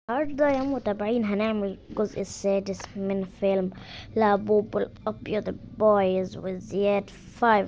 النهاردة يا متابعين هنعمل الجزء السادس من فيلم لابوب الأبيض بويز وزياد 5.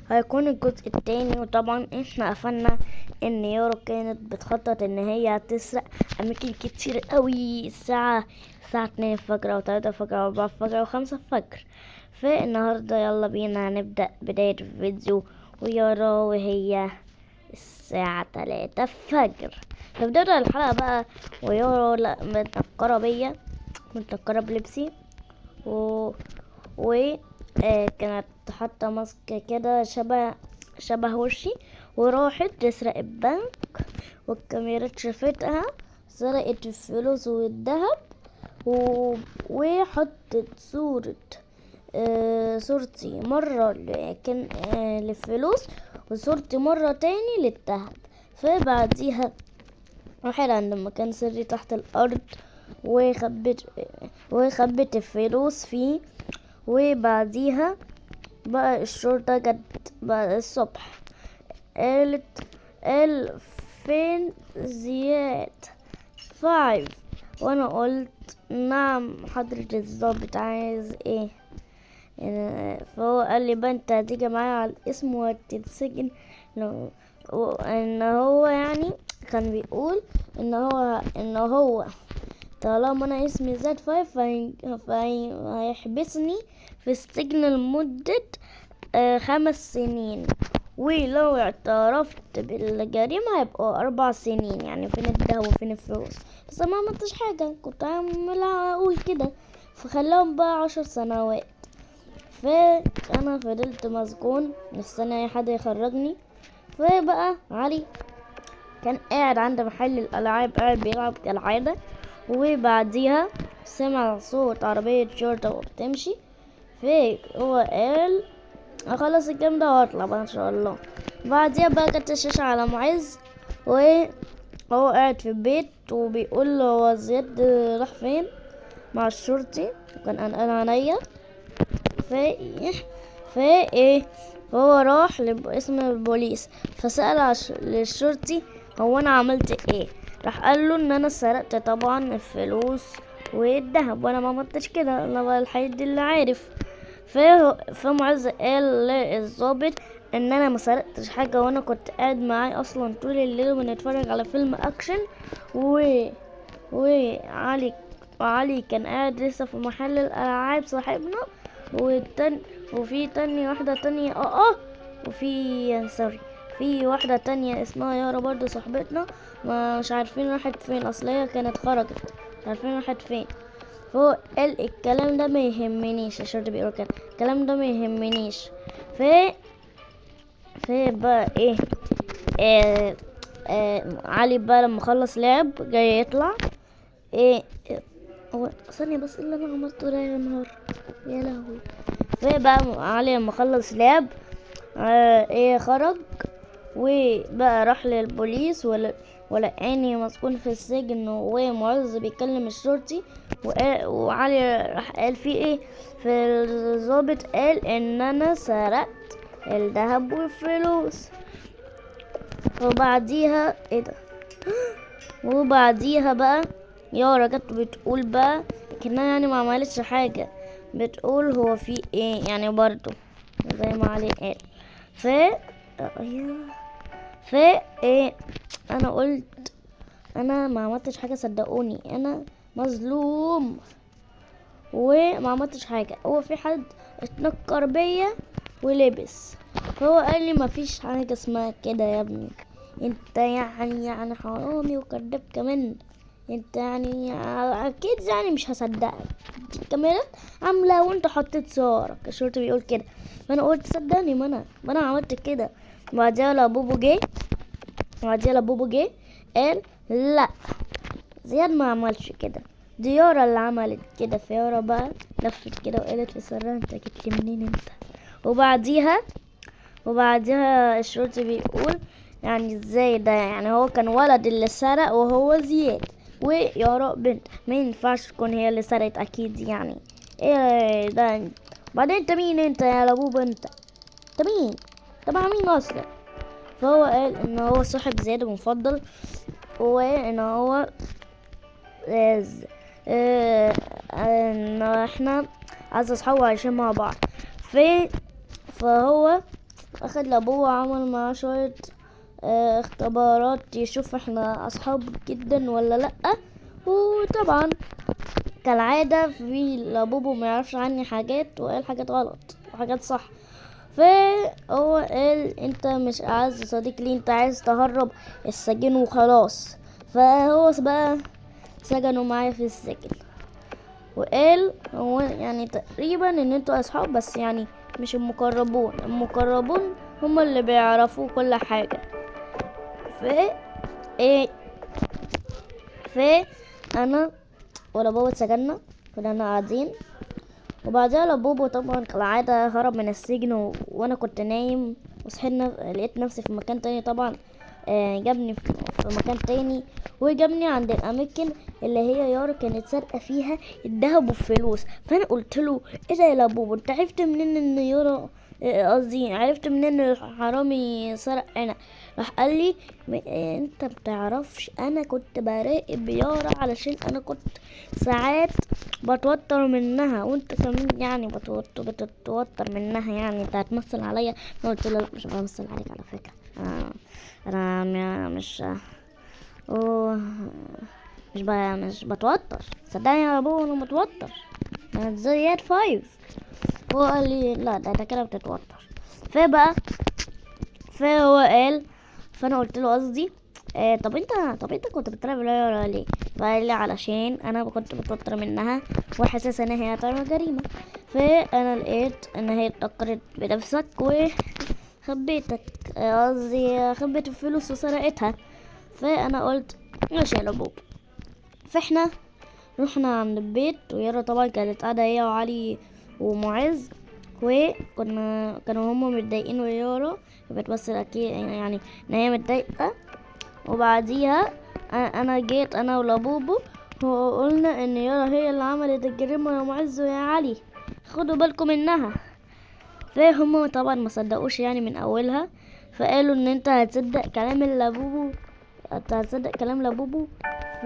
هيكون الجزء التاني، وطبعا احنا قفلنا ان يورو كانت بتخطط ان هي تسرق اماكن كتير قوي الساعة 2 الفجر او 3 الفجر او 4 الفجر او 5 الفجر. فالنهاردة يلا بينا هنبدأ بداية الفيديو ويورو وهي الساعة 3 الفجر. فبدأنا الحلقة بقى ويورو متنكرة بيا، متنكرة بلبسي و كانت حاطة ماسك كده شبه وشي، وراحت تسرق البنك والكاميرا شافتها، سرقت الفلوس والذهب وحطت صورتي مرة كان للفلوس، وصورتي مرة تاني للذهب. فبعديها راحت عند مكان سري تحت الأرض وخبت الفلوس فيه. وبعديها بقى الشرطة جت بعد الصبح، قال فين زياد 5؟ وانا قلت نعم حضرة الضابط، عايز ايه؟ فهو قال لي بقى انت هتيجي معايا على الاسم وهتتسجن. ان هو يعني كان بيقول ان هو طالما انا اسمي زاد 5 فهيحبسني في السجن لمدة 5 سنين، ولو اعترفت بالجريمة هيبقوا 4 سنين. يعني فين الدهب وفين الفلوس؟ بس ما عملتش حاجة، كنت عاملها اقول كده، فخلاهم بقى 10 سنوات. فانا فضلت مسجون مستني اي حد يخرجني. فبقى علي كان قاعد عند محل الالعاب قاعد بيلعب كالعادة، وبعديها سمع صوت عربية شرطة وبتمشي. فهو قال اخلص الجيم ده واطلع بقى ان شاء الله. بعديها بقى جت الشاشة على معز، وهو قاعد في البيت وبيقول له هو زياد راح فين مع الشرطي، وكان قلقان عليا. ايه هو راح لاسم البوليس، فسأل للشرطي هو انا عملت ايه؟ راح قال له ان انا سرقت طبعا الفلوس والذهب، وانا ما عملتش كده، انا بقى الحقيقي اللي عارف. فمعز قال للظابط ان انا ما سرقتش حاجه، وانا كنت قاعد معاه اصلا طول الليل بنتفرج على فيلم اكشن. و وعلي كان قاعد لسه في محل الالعاب صاحبنا، وفي واحدة تانية في واحدة تانية اسمها يارا برضو صاحبتنا، ما مش عارفين راحت فين، اصل هي كانت خرجت مش عارفين راحت فين. فهو قال الكلام ده ما يهمنيش، الشرطي بيقول كده الكلام ده ما يهمنيش. ف بقى ايه علي بقى لما خلص لعب جاي يطلع. ايه هو ثانية بس، اللي انا عملته ده يا نهار يا لهوي. فبقى علي لما خلص لعب خرج وبقى راح للبوليس، ولقاني مسكون في السجن ومعز بيكلم الشرطي. وعلي راح قال فيه ايه؟ في الضابط قال ان انا سرقت الذهب والفلوس. وبعديها ايه ده؟ وبعديها بقى يارا جت بتقول بقى كأنها يعني ما عملتش حاجة، بتقول هو في ايه يعني برضو زي ما علي قال. ف ف ايه انا قلت انا ما عملتش حاجة، صدقوني انا مظلوم وما عملتش حاجة، هو في حد اتنكر بيا ولبس. فهو قال لي ما فيش حاجة اسمها كده يا ابني، انت يعني حرامي وكذاب كمان، انت يعني اكيد يعني مش هصدقك، الكاميرات عامله وانت حطيت صورك، الشرطي بيقول كده. فانا قلت صدقني ما انا عملت كده. بعدها لابوبو جه قال لا زياد ما عملش كده، دي يارا اللي عملت كده. فيارا بقى لفت كده وقالت في سرها انت جيت لي منين انت؟ وبعديها الشرطي بيقول يعني ازاي ده؟ يعني هو كان ولد اللي سرق وهو زياد، ويارا بنت، ما ينفعش تكون هي اللي سرقت اكيد. يعني ايه ده؟ بعدين انت مين انت يا لابوب؟ انت مين؟ تبع مين اصلا؟ فهو قال ان هو صاحب زياد المفضل، وان هو ان احنا عايز اصحابه عايشين مع بعض. فهو اخد لابوه وعمل معاه شوية اختبارات يشوف احنا اصحاب جدا ولا لأ. وطبعا كالعادة في لابوبو ما يعرفش عني حاجات وقال حاجات غلط وحاجات صح. فهو قال انت مش اعز صديق لي، انت عايز تهرب السجين وخلاص. فهو بقى سجنوا معايا في السجن، وقال هو يعني تقريبا ان انتوا اصحاب بس يعني مش المقربون هم اللي بيعرفوا كل حاجة. ف ايه ف انا ولا بابا اتسجننا، كنا قاعدين. وبعدها لبوبو طبعا كالعادة هرب من السجن وانا كنت نايم وصحينا لقيت نفسي في مكان تاني طبعا. جابني في مكان تاني وجابني عند الاماكن اللي هي يارا كانت سارقه فيها الدهب والفلوس. فانا قلت له ايه ده يا لبوبو، انت عرفت منين ان يارا قصدي عرفت منين الحرامي سرق انا؟ راح قال لي انت بتعرفش انا كنت براقب يارا علشان انا كنت ساعات بتوتر منها وانت كمان يعني بتتوتر منها، يعني انت هتمثل عليا. انا قلت له لا مش بمثل عليك على فكره، انا مش مش بتوتر صدقني يا ابو، انا متوتر انا زياد 5. هو قال لي لا ده كده بتتوتر. فهو قال، فانا قلت له قصدي طب انت كنت بتلعب ولا ليه؟ فقال لي علشان انا كنت متوتر منها وحاسس ان هي هتعمل جريمه، فانا لقيت ان هي اتفكرت بنفسك وخبيتك قصدي خبيت الفلوس وسرقتها. فانا قلت ماشي يا لبوب. فاحنا رحنا عند البيت ويارا طبعا كانت قاعده هي وعلي ومعز، كانوا هما متضايقين ويارا بتمثل اكيد يعني ان هي متضايقه. وبعديها انا جيت انا ولابوبو وقلنا ان يارا هي اللي عملت الجريمه يا معز ويا علي، خدوا بالكم منها. فهم طبعا ما صدقوش يعني من اولها، فقالوا ان انت هتصدق كلام لابوبو، هتصدق كلام لابوبو. ف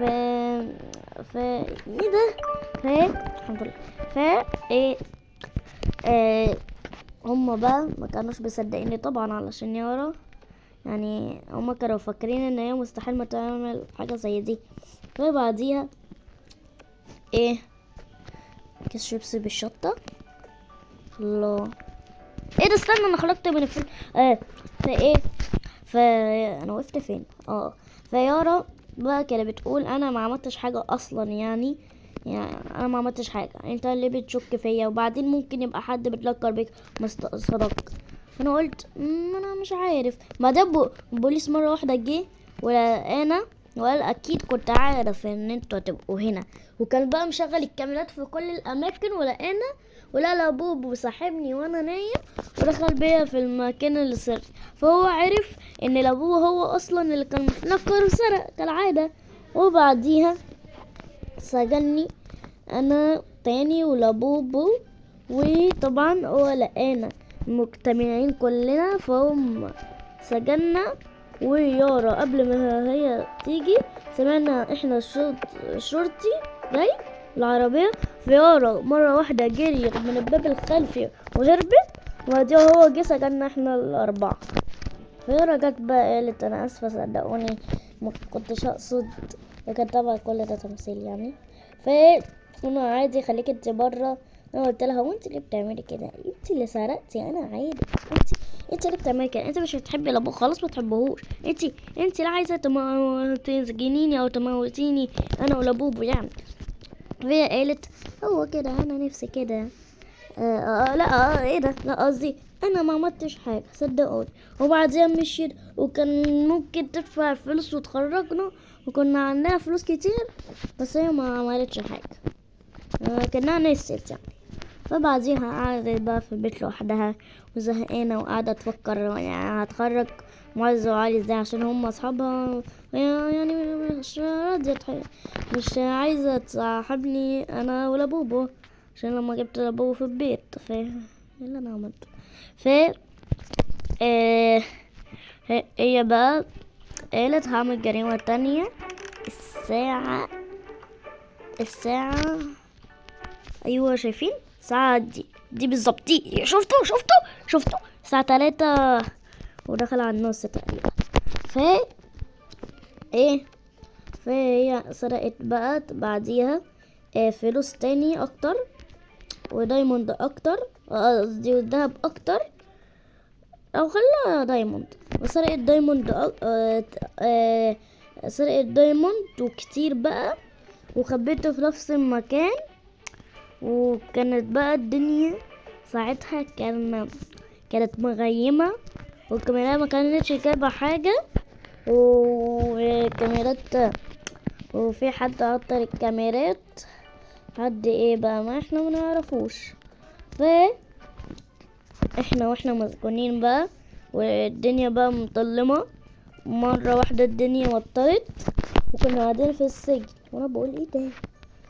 ايه ده؟ الحمد لله. ف ايه هما بقى ما كانوش مصدقيني طبعا علشان يارا يعني هما كانوا فاكرين ان هي مستحيل ما تعمل حاجه زي دي. فبعديها كيس شيبسي بالشطه. الله، ايه ده؟ استنى انا خرجت من الفيلم. فانا وقفت فين؟ فيارا بقى كانت بتقول انا ما عملتش حاجه اصلا، يعني انا ما عملتش حاجه، انت اللي بتشك فيا وبعدين ممكن يبقى حد بتلكر بيك مستقصدك. انا قلت انا مش عارف. ما ده بوليس مره واحده جه ولقانا وقال اكيد كنت عارف ان انتوا هتبقوا هنا، وكان بقى مشغل الكاميرات في كل الاماكن ولقانا ولا لابوبو صاحبني وانا نايم ودخل بيا في المكان اللي سرق. فهو عرف ان لابوبو هو اصلا اللي كان محنكر وسرق كالعاده. وبعديها سجني انا تاني ولابوبو، وطبعا هو لقانا مجتمعين كلنا فهم سجنا. ويارا قبل ما هي تيجي سمعنا احنا الشرطي جاي العربية، فيارا مرة واحدة جريت من الباب الخلفي وهربت، وبعدها هو جه سجنا احنا الأربعة. فيارا جت بقى قالت انا اسفة صدقوني ما كنتش اقصد، كان طبعا كل ده تمثيل يعني. فانا عادي خليك انت بره. انا قلت لها وانت اللي بتعملي كده، انت اللي سرقتي، انا عادي، انت اللي بتعملي كده، انت مش بتحبي لابو خلاص ما تحبهوش، انت اللي عايزه تسجنيني او تموتيني انا ولابوبو يعني. فهي قالت هو كده انا نفسي كده. لا ايه ده، لا قصدي انا ما عملتش حاجه صدقوني. وبعدين مشيت وكان ممكن تدفع فلوس وتخرجنا وكنا عندنا فلوس كتير، بس هي ما عملتش حاجه كانها نسيت يعني. فبعديها قعدت بقى في البيت لوحدها وزهقانه وقاعده تفكر يعني هتخرج معز وعلي ازاي عشان هم اصحابها، يعني مش راضيه مش عايزه تصاحبني انا ولا بوبو عشان لما جبت لابوه في البيت. اللي انا عملته آه هي بقى قالت هعمل جريمة تانية الساعة الساعة، ايوه شايفين الساعة دي بالظبط، دي شفتوا الساعة 3 ودخل على النص تقريبا. ف ايه فهي سرقت بقى بعديها فلوس تاني اكتر ودايموند اكتر، قصدي والدهب اكتر، او خلاها دايموند. وسرقت دايموند سرقت دايموند وكتير بقى وخبيته في نفس المكان. وكانت بقى الدنيا ساعتها كانت مغيمة، والكاميرا ما كانتش جايبة حاجة، وكاميرات، وفي حد عطل الكاميرات، حد ايه بقى ما احنا منعرفوش. واحنا مسكونين بقى والدنيا بقى مظلمة، مرة واحدة الدنيا مطرت وكنا قاعدين في السجن. وانا بقول ايه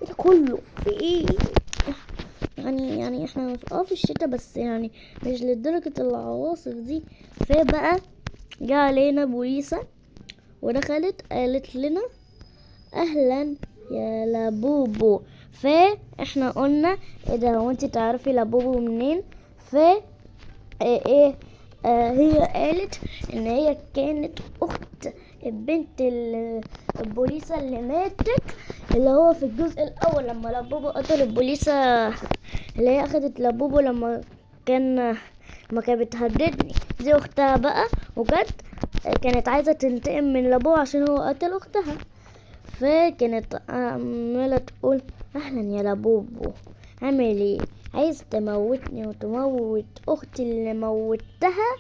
ده كله في ايه؟ يعني احنا في الشتاء، بس يعني مش لدرجة العواصف دي. فبقى جه علينا بوليسة ودخلت قالت لنا اهلا يا لابوبو. فاحنا قلنا ايه ده، هو انت تعرفي لابوبو منين؟ ايه هي قالت ان هي كانت اخت البنت البوليسة اللي ماتت، اللي هو في الجزء الاول لما لابوبو قتل البوليسة اللي هي اخدت لابوبو لما ما كانت بتهددني. دي اختها بقى، كانت عايزة تنتقم من لابوبو عشان هو قتل اختها. فكانت عمالة تقول اهلا يا لابوبو، عامل ايه؟ عايز تموتني وتموت اختي اللي موتها،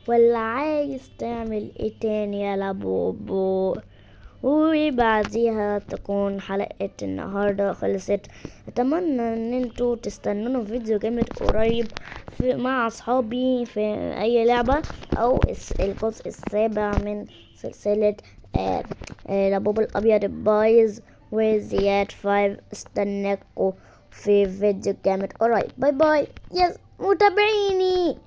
ولا عايز تعمل ايه تاني يا لابوبو؟ وبعديها تكون حلقة النهاردة خلصت. اتمنى ان انتوا تستنوني فيديو جامد قريب مع اصحابي في اي لعبة، او الجزء السابع من سلسلة لابوبو الابيض بايظ وزياد 5. استناكوا في فيديو جامد قريب. باي باي يس متابعيني.